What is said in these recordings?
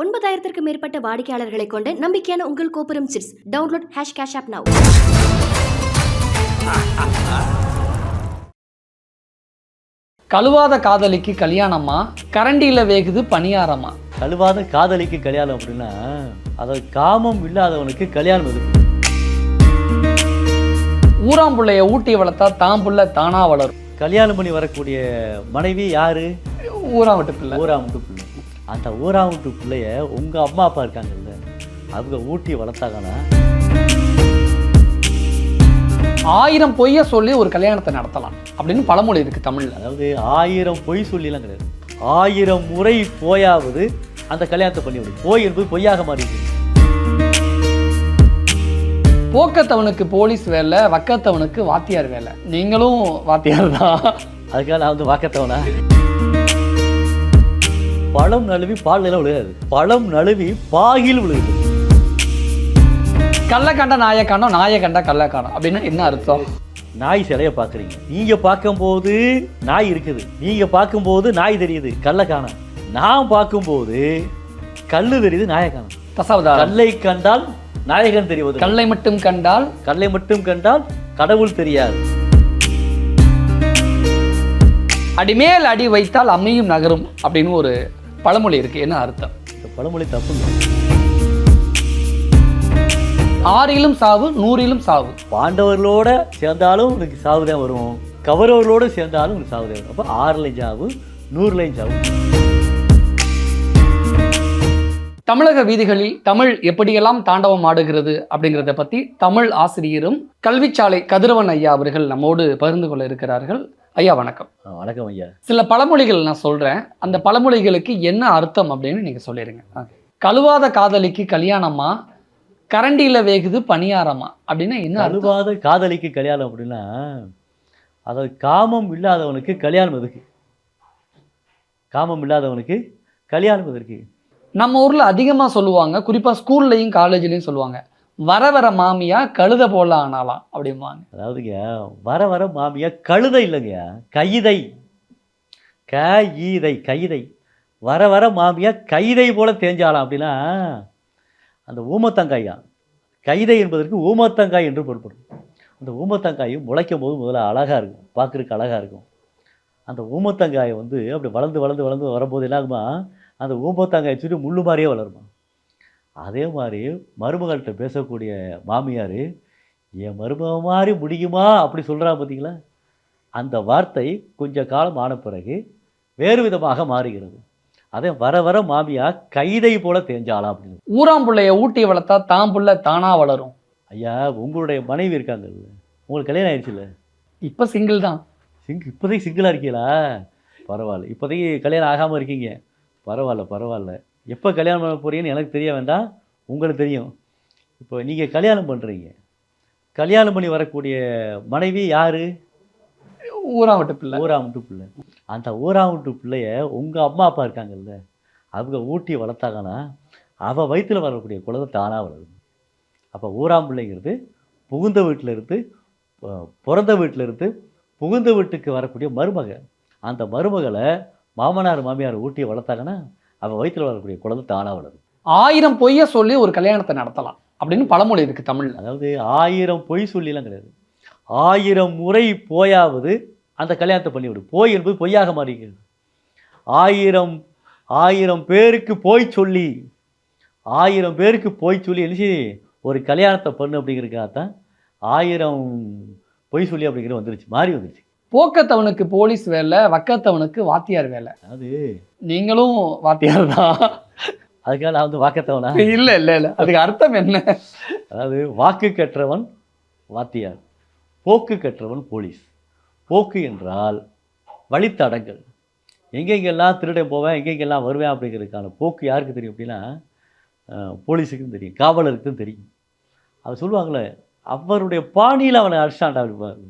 9,000க்கும் மேற்பட்ட வாடிக்கையாளர்களை கொண்ட நம்பிக்கையான உங்கள் கோபுரம் chips. Download #cash app now. கழுவாத காதலிக்கு கல்யாணமா, கரண்டியில் வேகுது பணியாரமா? கழுவாத காதலிக்கு கல்யாணம் அப்படின்னா அதை காமம் இல்லாதவனுக்கு கல்யாணம் இருக்கு. ஊராம்புள்ளைய ஊட்டி வளர்த்தா தான் புள்ள தானா வளரும். கல்யாணம் பண்ணி வரக்கூடிய மனைவி யாரு? ஊராமட்டு பிள்ளை. ஊராமுட்டு பிள்ளை. அந்த ஊராமுட்டு பிள்ளைய உங்க அம்மா அப்பா இருக்காங்கல்ல, அவங்க ஊட்டி வளர்த்தாங்கன்னா 1000 பொய்ய சொல்லி ஒரு கல்யாணத்தை நடத்தலாம் அப்படின்னு பழமொழி இருக்கு தமிழ்ல. அதாவது 1000 பொய் சொல்லிலாம் கிடையாது, 1000 முறை போயாவது அந்த கல்யாணத்தை பண்ணி விடும். போய் என்பது பொய்யாக மாறிடுது. போக்கத்தவனுக்கு போலீஸ் வேலை, வக்கத்தவனுக்கு வாத்தியார் வேலை. நீங்களும் வாத்தியார் தான். அதுக்காக நான் வந்து வாக்கத்தவனா? பழம் நழுவி பாலில் விழுகாது, பழம் நழுவி பாகில் விழுகுது. கல்லை கண்ட நாயை காணோம், நாயை கண்ட கல்லை காணோம் அப்படின்னு என்ன அர்த்தம்? நாய் சிலையை பார்க்குறீங்க, நீங்கள் பார்க்கும்போது நாய் இருக்குது, நீங்கள் பார்க்கும்போது நாய் தெரியுது, கல்லை காணோம். நான் பார்க்கும்போது கல்லு தெரியுது, நாயை காணோம். தசாவதாரம். கல்லை கண்டால் நாயகன் தெரிவது, கல்லை மட்டும் கண்டால் கல்லை மட்டும் கண்டால் கடவுள் தெரியாது. அடிமேல் அடி வைத்தால் அம்மையும் நகரும் அப்படின்னு ஒரு பழமொழி இருக்கு. என்ன அர்த்தம்? இந்த பழமொழி தப்புங்க. 6லும் சாவு, 100லும் சாவு. பாண்டவர்களோட சேர்ந்தாலும் உனக்கு சாவுதான் வரும், கௌரவர்களோடு சேர்ந்தாலும் உனக்கு சாவுதான் வரும். அப்போ 6லையும் சாவு, 100லையும் சாவு. தமிழக வீதிகளில் தமிழ் எப்படியெல்லாம் தாண்டவம் ஆடுகிறது அப்படிங்கிறத பற்றி தமிழ் ஆசிரியரும் கல்விச்சாலை கதிரவன் ஐயா அவர்கள் நம்மோடு பகிர்ந்து கொள்ள இருக்கிறார்கள். ஐயா வணக்கம். வணக்கம் ஐயா. சில பழமொழிகள் நான் சொல்கிறேன், அந்த பழமொழிகளுக்கு என்ன அர்த்தம் அப்படின்னு நீங்கள் சொல்லிடுங்க. கழுவாத காதலிக்கு கல்யாணமா, கரண்டியில் வேகுது பணியாரமா அப்படின்னா என்ன? கழுவாத காதலிக்கு கல்யாணம் அப்படின்னா அதாவது காமம் இல்லாதவனுக்கு கல்யாணம் எதுக்கு? காமம் இல்லாதவனுக்கு கல்யாணம் எதற்கு? நம்ம ஊரில் அதிகமாக சொல்லுவாங்க, குறிப்பாக ஸ்கூல்லையும் காலேஜ்லேயும் சொல்லுவாங்க, வர வர மாமியா கழுத போல ஆனாலாம் அப்படிம்பாங்க. அதாவதுங்க, வர வர மாமியா கழுதை இல்லைங்க, கைதை. கைதை. வர வர மாமியா கைதை போல தேஞ்சாலாம் அப்படின்னா அந்த ஊமத்தங்காயா. கைதை என்பதற்கு ஊமத்தங்காய் என்று பொருட்படும். அந்த ஊமத்தங்காயும் முளைக்கும் போது முதல்ல அழகாக இருக்கும், பார்க்குறதுக்கு அழகாக இருக்கும். அந்த ஊமத்தங்காயை வந்து அப்படி வளர்ந்து வளர்ந்து வளர்ந்து வரும்போது என்ன ஆகுமா, அந்த ஊமத்தங்காயை சுற்றி முள்ளு மாதிரியே வளருமா. அதே மாதிரி மருமகள்கிட்ட பேசக்கூடிய மாமியார் என் மருமக மாதிரி முடியுமா அப்படி சொல்கிறா பார்த்தீங்களா? அந்த வார்த்தை கொஞ்சம் காலம் ஆன பிறகு வேறு விதமாக மாறுகிறது. அதே வர வர மாமியா கைதை போல தேஞ்சாலாம் அப்படின்னு. ஊராம்புள்ளைய ஊட்டி வளர்த்தா தான் புள்ள தானா வளரும். ஐயா, உங்களுடைய மனைவி இருக்காங்கல்ல, உங்களுக்கு கல்யாணம் ஆயிடுச்சுல்ல? இப்போ சிங்கிள் தான். இப்போதைக்கு சிங்கிளாக இருக்கீங்களா? பரவாயில்ல. இப்போதைக்கு கல்யாணம் ஆகாமல் இருக்கீங்க, பரவாயில்ல. எப்போ கல்யாணம் பண்ண போகிறீங்கன்னு எனக்கு தெரிய வேண்டாம், உங்களுக்கு தெரியும். இப்போ நீங்கள் கல்யாணம் பண்ணுறீங்க, கல்யாணம் பண்ணி வரக்கூடிய மனைவி யார்? ஊராமட்டு பிள்ளை. ஊராமுட்டு பிள்ளை. அந்த ஊராமுட்டு பிள்ளைய உங்கள் அம்மா அப்பா இருக்காங்கல்ல, அவங்க ஊட்டி வளர்த்தாங்கன்னா அவள் வயிற்றில் வரக்கூடிய குழந்தை தானாக வளரும். அப்போ ஊராம்பிள்ளைங்கிறது புகுந்த வீட்டில் இருந்து, பிறந்த வீட்டில் இருந்து புகுந்த வீட்டுக்கு வரக்கூடிய மருமக. அந்த மருமகளை மாமனார் மாமியார் ஊட்டி வளர்த்தாங்கன்னா அவள் வயிற்றில் வரக்கூடிய குழந்தை தானாக வளரும். 1000 பொய்ய சொல்லி ஒரு கல்யாணத்தை நடத்தலாம் அப்படின்னு பழமொழி இருக்கு தமிழ்ல. அதாவது 1000 பொய் சொல்லிலாம் கிடையாது, 1000 முறை போயாவது அந்த கல்யாணத்தை பண்ணிவிடும். போய் என்பது பொய்யாக மாறிக்கிறது. 1000 பேருக்கு போய் சொல்லி, 1000 பேருக்கு போய் சொல்லி எழுச்சி ஒரு கல்யாணத்தை பண்ணு அப்படிங்கிறதுக்காகத்தான் 1000 பொய் சொல்லி அப்படிங்கிற வந்துருச்சு, மாறி வந்துருச்சு. போக்கத்தவனுக்கு போலீஸ் வேலை, வக்கத்தவனுக்கு வாத்தியார் வேலை. அது நீங்களும் வாத்தியார் தான். அதுக்காக நான் வந்து வாக்கத்தவனா? இல்லை, அதுக்கு அர்த்தம் என்ன? அதாவது வாக்கு கற்றவன் வாத்தியார், போக்கு கற்றவன் போலீஸ். போக்கு என்றால் வழித்தடங்கள், எங்கெங்கெல்லாம் திருடன் போவேன், எங்கெங்கெல்லாம் வருவேன் அப்படிங்கிறதுக்கான போக்கு யாருக்கு தெரியும் அப்படின்னா போலீஸுக்கும் தெரியும், காவலருக்கும் தெரியும். அவர் சொல்லுவாங்களே, அவருடைய பாணியில் அவனை அடிச்சாண்டா அப்படிப்பார்,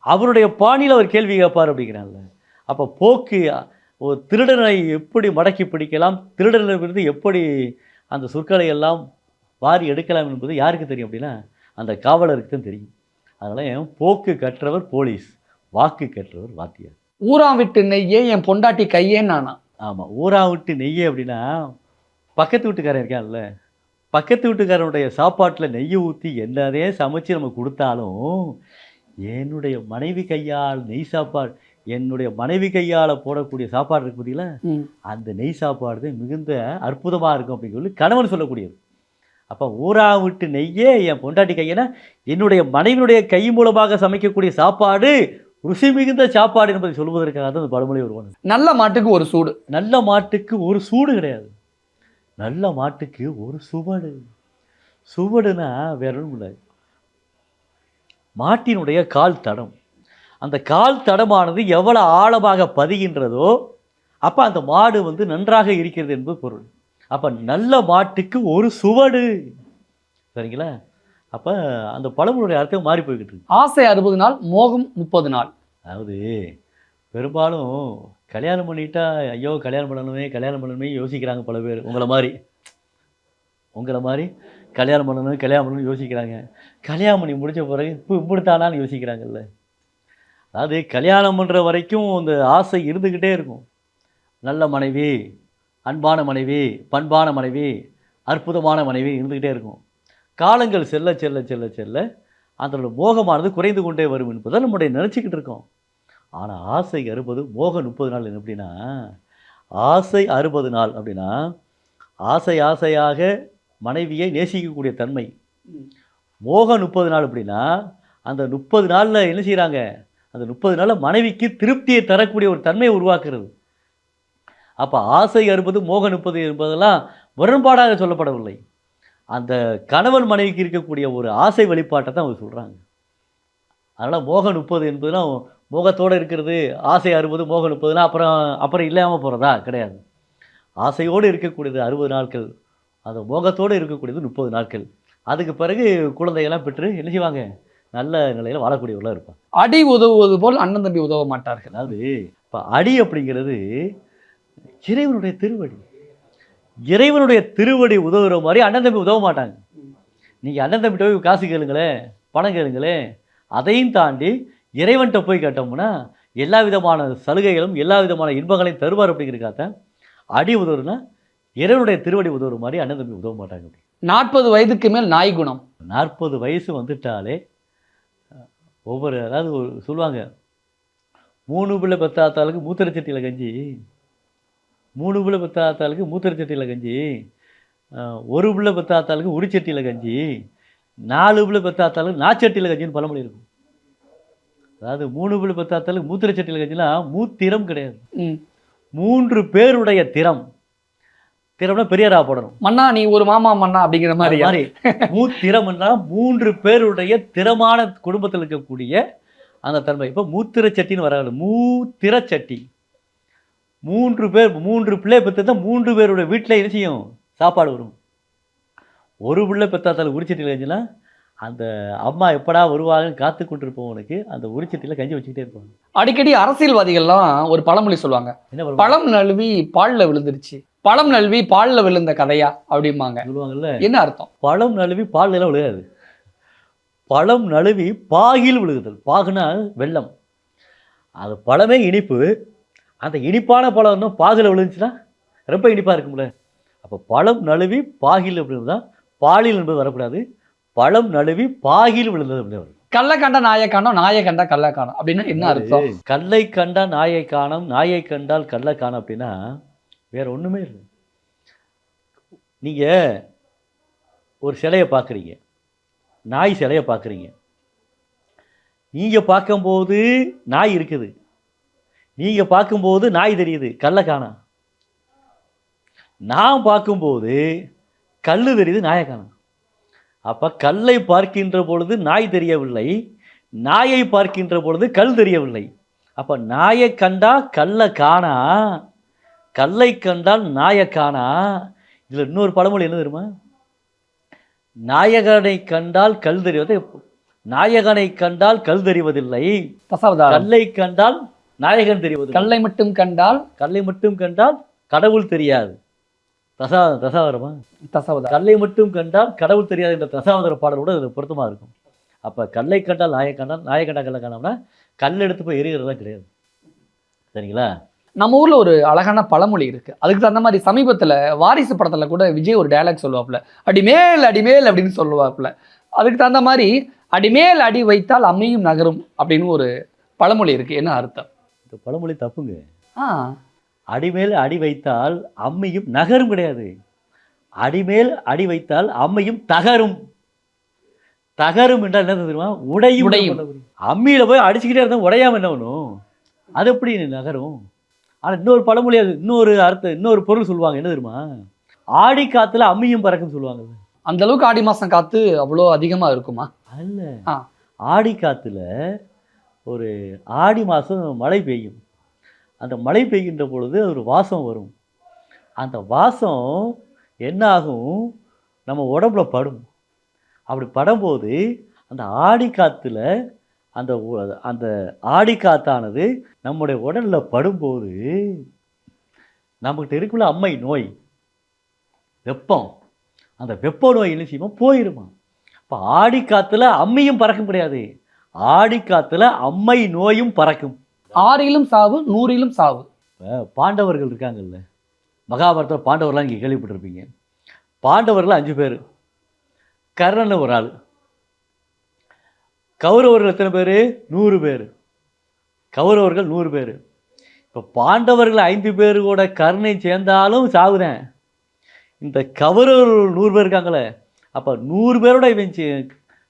அவருடைய பாணியில் அவர் கேள்வி கேட்பார் அப்படிங்கிறான்ல. அப்போ போக்கு ஒரு திருடனை எப்படி மடக்கி பிடிக்கலாம், திருடனிலிருந்து எப்படி அந்த சொற்களை எல்லாம் வாரி எடுக்கலாம் என்பது யாருக்கு தெரியும் அப்படின்னா அந்த காவலருக்கு தான் தெரியும். அதனால் போக்கு கற்றவர் போலீஸ், வாக்கு கற்றவர் வாத்தியார். ஊரா விட்டு நெய்யே என் பொண்டாட்டி கையே நானா. ஆமாம், ஊரா விட்டு நெய்யே அப்படின்னா பக்கத்து வீட்டுக்காரன் இருக்கான்ல, பக்கத்து வீட்டுக்காரனுடைய சாப்பாட்டில் நெய்யை ஊற்றி என்னதே சமைச்சு நம்ம கொடுத்தாலும், என்னுடைய மனைவி கையால் நெய் சாப்பாடு, என்னுடைய மனைவி கையால் போடக்கூடிய சாப்பாடு இருக்கு பார்த்தீங்களா, அந்த நெய் சாப்பாடு தான் மிகுந்த அற்புதமாக இருக்கும் அப்படின்னு சொல்லி கணவன் சொல்லக்கூடியது. அப்போ ஊரா விட்டு நெய்யே என் பொண்டாட்டி கையனா, என்னுடைய மனைவியுடைய கை மூலமாக சமைக்கக்கூடிய சாப்பாடு ருசி மிகுந்த சாப்பாடு என்பதை சொல்வதற்காக தான் அந்த பழமொழி வருவாங்க. நல்ல மாட்டுக்கு ஒரு சூடு. நல்ல மாட்டுக்கு ஒரு சூடு கிடையாது, நல்ல மாட்டுக்கு ஒரு சுவடு. சுவடுனா வேற ஒன்றும் இல்லை, மாட்டினுடைய கால் தடம். அந்த கால் தடமானது எவ்வளோ ஆழமாக பதிகின்றதோ அப்போ அந்த மாடு வந்து நன்றாக இருக்கிறது என்பது பொருள். அப்போ நல்ல மாட்டுக்கு ஒரு சுவடு, சரிங்களா? அப்போ அந்த பழமொழியுடைய அர்த்தம் மாறி போய்கிட்டு இருக்கு. ஆசை 60 நாள், மோகம் 30 நாள். அதாவது பெரும்பாலும் கல்யாணம் பண்ணிட்டா ஐயோ கல்யாணம் பண்ணணுமே யோசிக்கிறாங்க பல பேர். உங்களை மாதிரி கல்யாணம் பண்ணணும்னு யோசிக்கிறாங்க. கல்யாணம் பண்ணி முடிச்ச பிறகு இப்போ இப்படித்தானான்னு யோசிக்கிறாங்கல்ல. அதாவது கல்யாணம் பண்ணுற வரைக்கும் அந்த ஆசை இருந்துக்கிட்டே இருக்கும். நல்ல மனைவி, அன்பான மனைவி, பண்பான மனைவி, அற்புதமான மனைவி இருந்துக்கிட்டே இருக்கும். காலங்கள் செல்ல செல்ல செல்ல செல்ல அதனோட மோகமானது குறைந்து கொண்டே வரும் என்பதை நம்முடைய நினச்சிக்கிட்டு இருக்கோம். ஆனால் ஆசை 60, மோகம் 30 நாள். எப்படின்னா ஆசை 60 நாள் அப்படின்னா ஆசையாக மனைவியை நேசிக்கக்கூடிய தன்மை. மோகம் 30 நாள் அப்படின்னா அந்த 30 நாளில் என்ன செய்கிறாங்க, அந்த 30 நாளில் மனைவிக்கு திருப்தியை தரக்கூடிய ஒரு தன்மையை உருவாக்குறது. அப்போ ஆசை 60, மோகம் 30 என்பதெல்லாம் முரண்பாடாக சொல்லப்படவில்லை. அந்த கணவன் மனைவிக்கு இருக்கக்கூடிய ஒரு ஆசை வெளிப்பாட்டை தான் அவங்க சொல்கிறாங்க. அதனால் மோகம் 30 என்பதுனா மோகத்தோடு இருக்கிறது, ஆசை 60, மோகம் 30னா அப்புறம் இல்லாமல் போகிறதா கிடையாது. ஆசையோடு இருக்கக்கூடியது 60 நாட்கள், அந்த மோகத்தோடு இருக்கக்கூடியது 30 நாட்கள். அதுக்கு பிறகு குழந்தைகள்லாம் பெற்று என்ன செய்வாங்க, நல்ல நிலையில் வாழக்கூடியவர்களாக இருப்பாங்க. அடி உதவுவது போல் அண்ணன் தம்பி உதவ மாட்டார்கள். அதாவது இப்போ அடி அப்படிங்கிறது இறைவனுடைய திருவடி. இறைவனுடைய திருவடி உதவுற மாதிரி அண்ணன் தம்பி உதவ மாட்டாங்க. நீங்கள் அண்ணன் தம்பிகிட்ட போய் காசு கேளுங்களேன், பணம் கேளுங்களேன், அதையும் தாண்டி இறைவன்கிட்ட போய் கேட்டோம்னா எல்லா விதமான சலுகைகளும் எல்லா விதமான இன்பங்களையும் தருவார். அப்படிங்கிறக்காக அடி உதவுனா இறைவனுடைய திருவடி உதவுற மாதிரி அண்ணன் தம்பி உதவ மாட்டாங்க. 40 வயதுக்கு மேல் நாய் குணம். 40 வயசு வந்துட்டாலே அதாவது சொல்லுவாங்க, 3 பிள்ளை பெத்தாத்தாளுக்கு மூத்திரச்சட்டியில் கஞ்சி, 3 பிள்ளை பெத்தாத்தாளுக்கு மூத்திரச்சட்டியில் கஞ்சி, 1 பிள்ளை பெத்தாத்தாளுக்கு உரிச்சட்டியில் கஞ்சி, 4 பிள்ளை பெத்தாத்தாளுக்கு நாச்சட்டியில் கஞ்சின்னு பழமொழி இருக்கும். அதாவது 3 பிள்ளை பெத்தாத்தாளுக்கு மூத்திரச்சட்டியில் கஞ்சினா மூத்திரம் கிடையாது, 3 பேருடைய திறம்னா பெரியாரா போடணும். மன்னா நீ ஒரு மாமா மன்னா அப்படிங்கிற மாதிரி மூத்திரம்னா 3 பேருடைய திறமான குடும்பத்தில் இருக்கக்கூடிய அந்த தன்மை. இப்போ மூத்திரச்சட்டின்னு வராது, மூத்திரச்சட்டி. 3 பிள்ளை பெற்றா 3 பேருடைய வீட்டில் என்ன செய்யும், சாப்பாடு வரும். 1 பிள்ளை பெற்றாத்தாலும் உரிச்சட்டியில் கஞ்சினா அந்த அம்மா எப்படா வருவாங்கன்னு காத்து கொண்டிருப்பவனுக்கு அந்த உரிச்சட்டியில் கஞ்சி வச்சுக்கிட்டே இருப்பாங்க. அடிக்கடி அரசியல்வாதிகள்லாம் ஒரு பழமொழி சொல்லுவாங்க, என்ன பழம் நழுவி பாலில் விழுந்துருச்சு, பழம் நழுவி பாலில் விழுந்த கதையா அப்படிம்பாங்க. சொல்லுவாங்கல்ல, என்ன அர்த்தம்? பழம் நழுவி பாலில் விழுகாது, பழம் நழுவி பாகில் விழுகுதல். பாகுனா வெள்ளம், அது பழமே இனிப்பு, அந்த இனிப்பான பழம் இன்னும் பாகில் விழுந்துச்சுன்னா ரொம்ப இனிப்பாக இருக்கும்ல. அப்போ பழம் நழுவி பாகில் விழுந்ததுதான், பாலில் என்பது வரக்கூடாது, பழம் நழுவி பாகில் விழுந்தது அப்படின்னு வரும். கல்லை கண்டா நாயை காணோம், நாயை கண்டா கல்லை காணோம் அப்படின்னா என்ன அர்த்தம்? கல்லை கண்டா நாயை காணோம், நாயை கண்டால் கல்லை காணோம் அப்படின்னா வேற ஒன்றுமே இல்லை. நீங்கள் ஒரு சிலையை பார்க்குறீங்க, நாய் சிலையை பார்க்குறீங்க, நீங்கள் பார்க்கும்போது நாய் இருக்குது, நீங்கள் பார்க்கும்போது நாய் தெரியுது, கல்லை காணோம். நான் பார்க்கும்போது கல் தெரியுது, நாயை காணோம். அப்போ கல்லை பார்க்கின்ற பொழுது நாய் தெரியவில்லை, நாயை பார்க்கின்ற பொழுது கல் தெரியவில்லை. அப்போ நாயை கண்டா கல்லை காணா, கல்லை கண்டால் நாயை காணா. இதில் இன்னொரு பழமொழி என்ன தெரியுமா, நாயகனை கண்டால் கல் தெரிவது, நாயகனை கண்டால் கல் தெரிவதில்லை, கல்லை கண்டால் நாயகன் தெரிவது. கல்லை மட்டும் கண்டால் கடவுள் தெரியாது. தசாவதரமா? தசாவதாரம். கல்லை மட்டும் கண்டால் கடவுள் தெரியாது என்ற தசாவதார பாடலோடு அது பொருத்தமாக இருக்கும். அப்போ கல்லை கண்டால் நாயை கண்டால், நாயை கண்டால் கல்லை காணோம்னா கல் எடுத்து போய் எரிகிறதா கிடையாது, சரிங்களா? நம்ம ஊர்ல ஒரு அழகான பழமொழி இருக்கு. அதுக்கு தகுந்த மாதிரி சமீபத்துல வாரிசு படத்துல கூட விஜய் ஒரு டயலாக் சொல்லுவாப்புல, அடிமேல் அடிமேல் அப்படின்னு சொல்லுவாப்புல. அதுக்கு தகுந்த மாதிரி அடிமேல் அடி வைத்தால் அம்மையும் நகரும் அப்படின்னு ஒரு பழமொழி இருக்கு. என்ன அர்த்தம்? இந்த பழமொழி தப்புங்க. ஆ அடிமேல் அடி வைத்தால் அம்மையும் நகரும் கிடையாது. அடிமேல் அடி வைத்தால் அம்மையும் தகரும். தகரும் என்றால் என்ன தெரியுமா? உடையும். அம்மியில போய் அடிச்சுக்கிட்டே இருந்தால் உடையாம என்ன பண்ணும்? அது எப்படி நகரும்? ஆனால் இன்னொரு பழமொழி, அது இன்னொரு அர்த்தம், இன்னொரு பொருள் சொல்லுவாங்க. என்ன தெரியுமா? ஆடி காத்துல அம்மியும் பறக்குன்னு சொல்லுவாங்க. அந்த அளவுக்கு ஆடி மாசம் காத்து அவ்வளோ அதிகமா இருக்குமா? அல்ல, ஆ. ஆடி காத்துல ஒரு ஆடி மாதம் மழை பெய்யும். அந்த மழை பெய்கின்ற பொழுது ஒரு வாசம் வரும். அந்த வாசம் என்ன ஆகும்? நம்ம உடம்புல படும். அப்படி படும்போது அந்த ஆடி காத்துல அந்த ஆடி காத்தானது நம்முடைய உடலில் படும்போது நம்மகிட்ட இருக்குள்ள அம்மை நோய், வெப்பம், அந்த வெப்ப நோய் என்ன செய்யுமா? போயிடுமா. இப்போ ஆடி காத்துல அம்மையும் பறக்கும் கிடையாது, ஆடி காத்துல அம்மை நோயும் பறக்கும். 6லும் சாவு 100லும் சாவு. பாண்டவர்கள் இருக்காங்கல்ல, மகாபாரதத்தில் பாண்டவர்லாம் நீங்கள் கேள்விப்பட்டிருப்பீங்க. பாண்டவர்கள் 5 பேர், கர்ணன் ஒரு ஆள். கௌரவர்கள் எத்தனை பேர்? 100 பேர். கௌரவர்கள் 100 பேர். இப்போ பாண்டவர்கள் 5 பேர் கூட கர்ணனை சேர்ந்தாலும் சாவுதேன். இந்த கௌரவர்கள் 100 பேர் இருக்காங்களே, அப்போ 100 பேரோட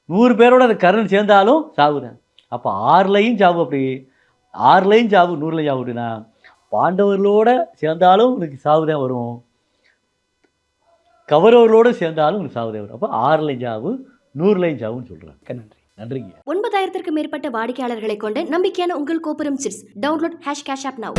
100 பேரோட அந்த கர்ணன் சேர்ந்தாலும் சாவுதேன். அப்போ 6லையும் சாவு. அப்படி 6லையும் சாவு 100லையும் சாவு. அப்படின்னா பாண்டவர்களோட சேர்ந்தாலும் உனக்கு சாவுதான் வரும், கௌரவர்களோடு சேர்ந்தாலும் உனக்கு சாவுதான் வரும். அப்போ 6லையும் சாவு 100லையும் சாவுன்னு சொல்கிறாங்க. நன்றி. நன்றிங்க. 9000க்கும் மேற்பட்ட வாடிக்கையாளர்களை கொண்ட நம்பிக்கையான உங்கள் கோபுரம் chips. Download #cash app now.